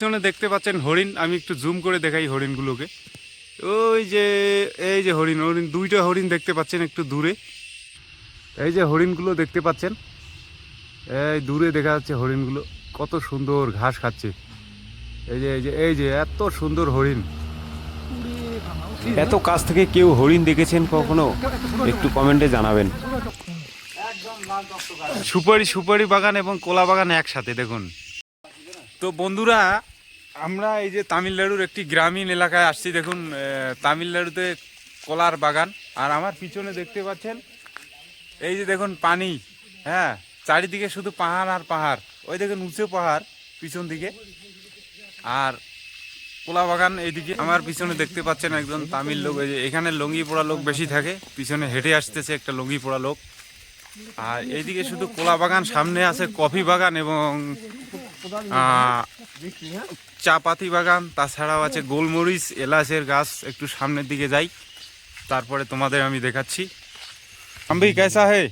পিছনে দেখতে পাচ্ছেন হরিণ। আমি একটু জুম করে দেখাই হরিণগুলোকে। ওই যে এই যে হরিণ হরিণ দুইটা হরিণ দেখতে পাচ্ছেন একটু দূরে। এই যে হরিণগুলো দেখতে পাচ্ছেন, এই দূরে দেখা যাচ্ছে হরিণগুলো কত সুন্দর ঘাস খাচ্ছে। এই যে এই যে এই যে এত সুন্দর হরিণ। এত কাছ থেকে কেউ হরিণ দেখেছেন কখনো? একটু কমেন্টে জানাবেন। সুপারি সুপারি বাগান এবং কলা বাগান একসাথে দেখুন। তো বন্ধুরা, আমরা এই যে তামিলনাড়ুর একটি গ্রামীণ এলাকায় আসছি। দেখুন তামিলনাড়ুতে কলার বাগান। আর আমার পিছনে দেখতে পাচ্ছেন এই যে দেখুন পানি। হ্যাঁ, চারিদিকে শুধু পাহাড় আর পাহাড়। ওই দেখুন উঁচু পাহাড় পিছন দিকে। আর কলা বাগান এইদিকে। আমার পিছনে দেখতে পাচ্ছেন একজন তামিল লোক। এই যে এখানে লুঙ্গি পরা লোক বেশি থাকে। পিছনে হেঁটে আসতেছে একটা লুঙ্গি পরা লোক। আর এইদিকে শুধু কলা বাগান, সামনে আছে কফি বাগান এবং চা পাতি বাগান। তাছাড়াও আছে গোলমরিচ, এলাচের গাছ। একটু সামনের দিকে যাই, তারপরে তোমাদের আমি দেখাচ্ছি। আমি কেসা হে।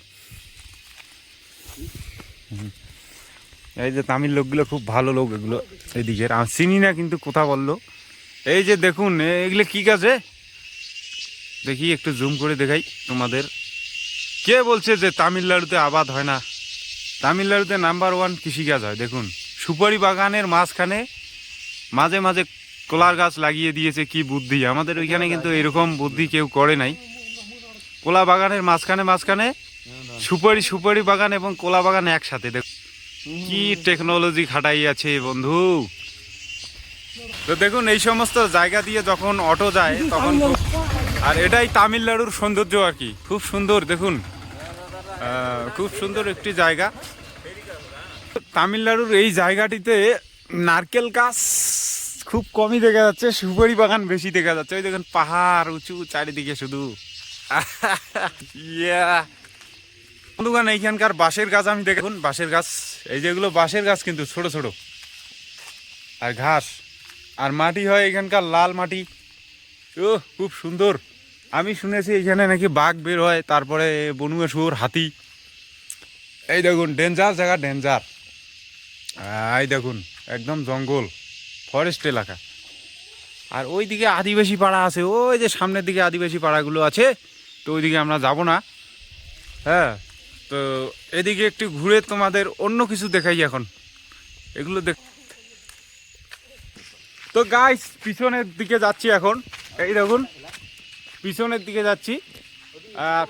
এই যে তামিল লোকগুলো খুব ভালো লোক এগুলো। এইদিকে চিনি না কিন্তু কথা বললো। এই যে দেখুন এগুলো কি গাছ রে, দেখি একটু জুম করে দেখাই তোমাদের। কে বলছে যে তামিলনাড়ুতে আবাদ হয় না? তামিলনাড়ুতে নাম্বার 1 কৃষিকাজ হয়। দেখুন সুপারি বাগানের মাঝখানে মাঝে মাঝে কলার গাছ লাগিয়ে দিয়েছে। কি বুদ্ধি! আমাদের ওইখানে কিন্তু এরকম বুদ্ধি কেউ করে নাই। কলা বাগানের মাঝখানে মাঝখানে সুপারি সুপারি বাগান এবং কলা বাগান একসাথে। দেখুন কি টেকনোলজি খাটাই আছে বন্ধু। তো দেখুন এই সমস্ত জায়গা দিয়ে যখন অটো যায় তখন আর এটাই তামিলনাড়ুর সৌন্দর্য আর কি। খুব সুন্দর দেখুন, খুব সুন্দর একটি জায়গা তামিলনাড়ুর। এই জায়গাটিতে নারকেল গাছ খুব কমই দেখা যাচ্ছে, সুপারি বাগান বেশি দেখা যাচ্ছে। ওই দেখুন পাহাড় উঁচু চারিদিকে শুধু। বন্ধুগণ, এইখানকার বাঁশের গাছ আমি দেখুন, বাঁশের গাছ। এই যেগুলো বাঁশের গাছ কিন্তু ছোট ছোট। আর ঘাস আর মাটি হয় এখানকার লাল মাটি। ও খুব সুন্দর। আমি শুনেছি এখানে নাকি বাঘ বের হয়, তারপরে বনুয়া শুয়োর, হাতি। এই দেখুন ডেঞ্জার জায়গা, ডেঞ্জার। এই দেখুন একদম জঙ্গল, ফরেস্ট এলাকা। আর ওইদিকে আদিবাসী পাড়া আছে, ওই যে সামনের দিকে আদিবাসী পাড়াগুলো আছে। তো ওইদিকে আমরা যাব না। হ্যাঁ, তো এদিকে একটু ঘুরে তোমাদের অন্য কিছু দেখাই এখন। এগুলো দেখ। তো গাইস পিছনের দিকে যাচ্ছি এখন। এই দেখুন পিছনের দিকে যাচ্ছি।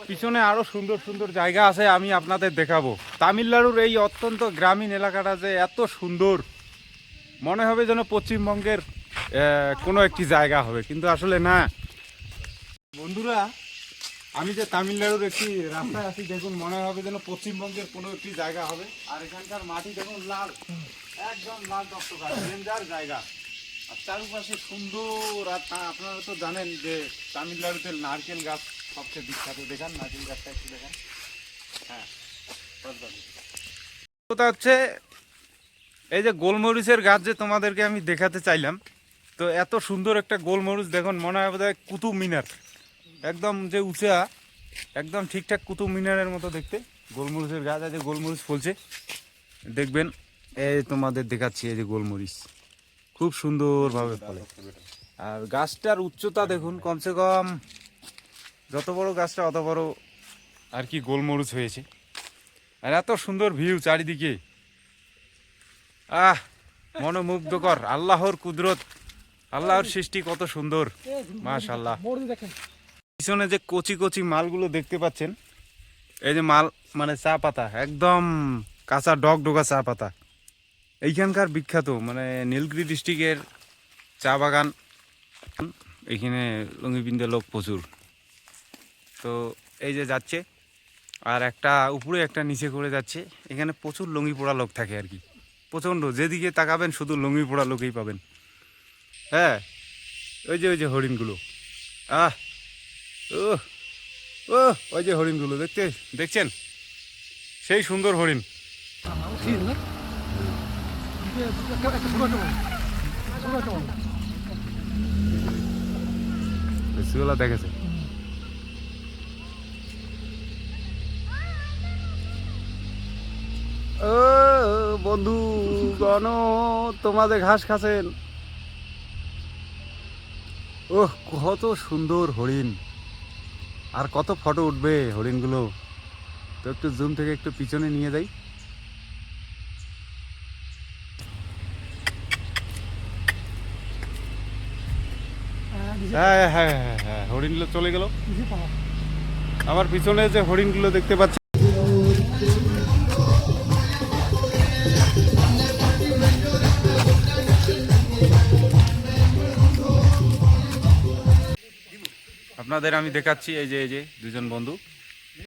পিছনে আরও সুন্দর সুন্দর জায়গা আছে, আমি আপনাদের দেখাবো। তামিলনাড়ুর এই অত্যন্ত গ্রামীণ এলাকাটা যে এত সুন্দর, মনে হবে যেন পশ্চিমবঙ্গের কোনো একটি জায়গা হবে, কিন্তু আসলে না। বন্ধুরা, আমি যে তামিলনাড়ুর একটি রাস্তায় আছি, দেখুন মনে হবে যেন পশ্চিমবঙ্গের কোনো একটি জায়গা হবে। আর এখানকার মাটি দেখুন লাল, একদম লাল টকটকা, ডেঞ্জার জায়গা। আর চারপাশে সুন্দর। আর আপনারা তো জানেন যে তামিলনাড়ুতে নারকেল গাছ সবচেয়ে বিখ্যাত। দেখান নারকেল গাছটা একটু দেখান। হ্যাঁ, কথা হচ্ছে এই যে গোলমরিচের গাছ যে তোমাদেরকে আমি দেখাতে চাইলাম। তো এত সুন্দর একটা গোলমরিচ দেখুন, মনে হয় বোধহয় কুতুব মিনার। একদম যে উঁচা, একদম ঠিকঠাক কুতুব মিনারের মতো দেখতে গোলমরিচের গাছ। আছে গোলমরিচ ফলছে দেখবেন। এই তোমাদের দেখাচ্ছি, এই যে গোলমরিচ খুব সুন্দরভাবে ফলে। আর গাছটার উচ্চতা দেখুন, কমসে কম যত বড় গাছটা অত বড় আর কি গোলমরিচ হয়েছে। আর এত সুন্দর ভিউ চারিদিকে। মনোমুগ্ধকর। আল্লাহর কুদরত, আল্লাহর সৃষ্টি কত সুন্দর, মাশাআল্লাহ। পিছনে যে কচি কচি মালগুলো দেখতে পাচ্ছেন, এই যে মাল মানে চা পাতা, একদম কাঁচা ডগ ডোকা চা পাতা। এইখানকার বিখ্যাত মানে নীলগিরি ডিস্ট্রিক্টের চা বাগান। এইখানে লুঙ্গিপিন্দে লোক প্রচুর। তো এই যে যাচ্ছে, আর একটা উপরে একটা নিচে করে যাচ্ছে। এখানে প্রচুর লুঙ্গি পোড়া লোক থাকে আর কি, প্রচণ্ড। যেদিকে তাকাবেন শুধু লুঙ্গি পোড়া লোকই পাবেন। হ্যাঁ, ওই যে হরিণগুলো। ও ও ওই যে হরিণগুলো দেখছেন, সেই সুন্দর হরিণ। দেখেছে। ও বন্ধু গণ তোমাদের ঘাস খাচ্ছেন। ওহ কত সুন্দর হরিণ, আর কত ফটো উঠবে হরিণগুলো। তো একটু জুম থেকে একটু পিছনে নিয়ে যাই। হ্যাঁ হ্যাঁ হ্যাঁ হ্যাঁ, হরিণগুলো চলে গেল। আমার পিছনে যে হরিণগুলো দেখতে পাচ্ছি, আপনাদের আমি দেখাচ্ছি। এই যে দুজন বন্ধু